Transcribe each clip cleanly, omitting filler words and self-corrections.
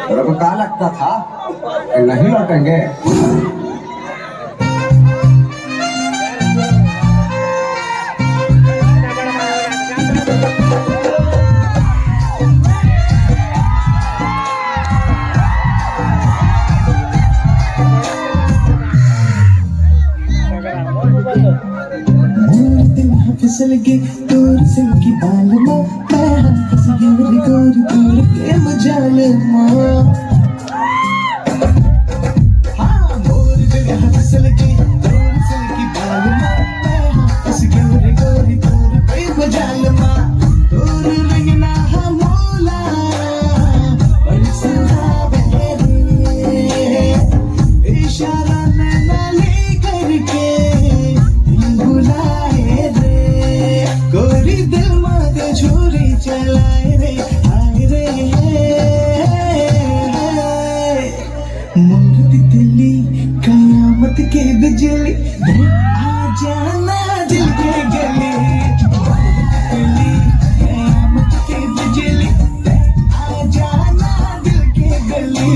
तेरे को क्या लगता था कि नहीं लौटेंगे? फिसल के दूर से की बाल माँ मैं हंस गोरी गोरी गोरी प्रेम जाल माँ हाँ मोर जगह फिसल के दूर से की बाल माँ मैं हंस गोरी गोरी गोरी प्रेम जाल माँ दूर रंगना हमोला बरसना बहरे इशारा नैना ले करके गोरी दिल मत छुरी चलाए रे आए रे मूर्ति दिल्ली कयामत के बिजली आ जाना दिल के गले दिल्ली कयामत के बिजली आ जाना दिल के गले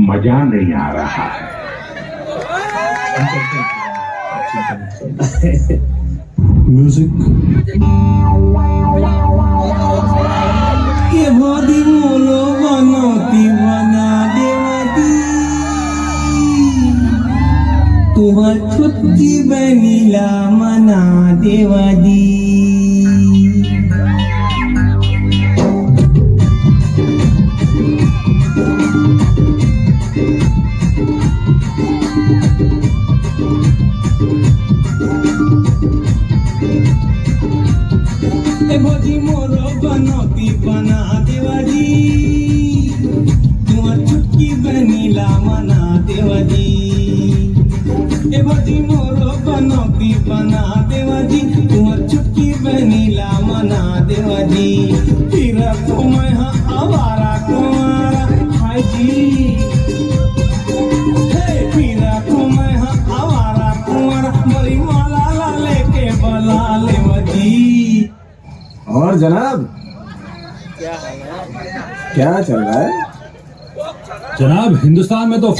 मजा नहीं आ रहा है। म्यूजिक ये बॉडी मोलो बनती बना देवती तुम्हार छुट्टी बनीला मना देवदी भोजी मोरो बनती बना देवादी तुम्हार चुटकी बनीला मना देवादी ए भोजी मोरो बनती बना देवादी तुम्हार चुटकी बनीला मना देवादी फिर तो मैं हाँ आवारा कुमारा हाय जी फिर तो मैं हाँ आवारा कुमारा मरी माला ला लेके बला ले वदी। और जनाब क्या चल रहा है? जनाब हिंदुस्तान में तो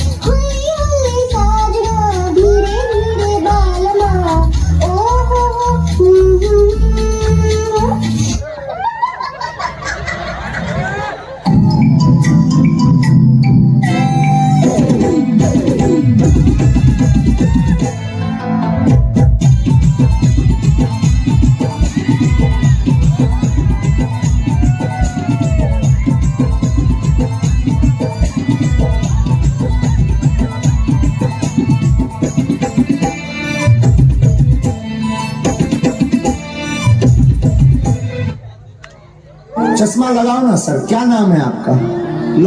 चश्मा लगाओ ना सर, क्या नाम है आपका?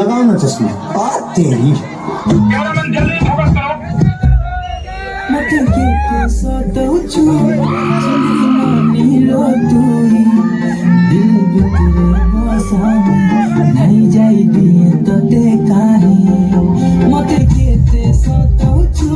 लगाओ ना चश्मा। तेरी नहीं जाई दिए तो देखा मत के सतौचू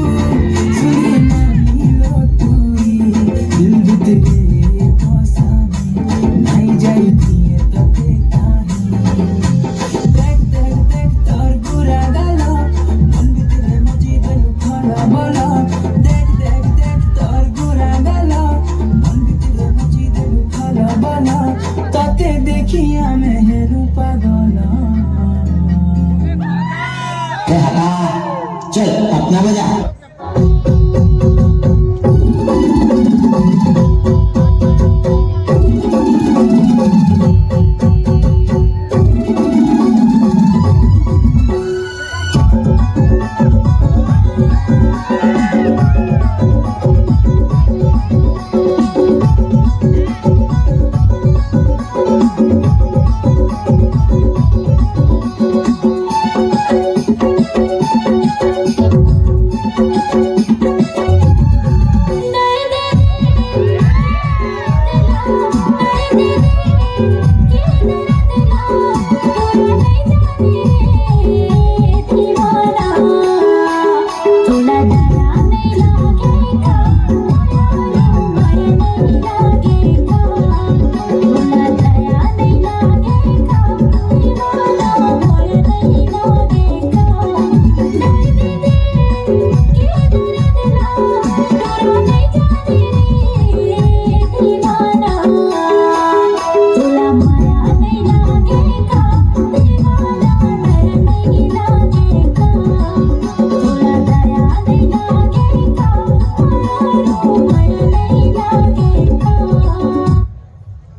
Galo हटा चल अपना बजा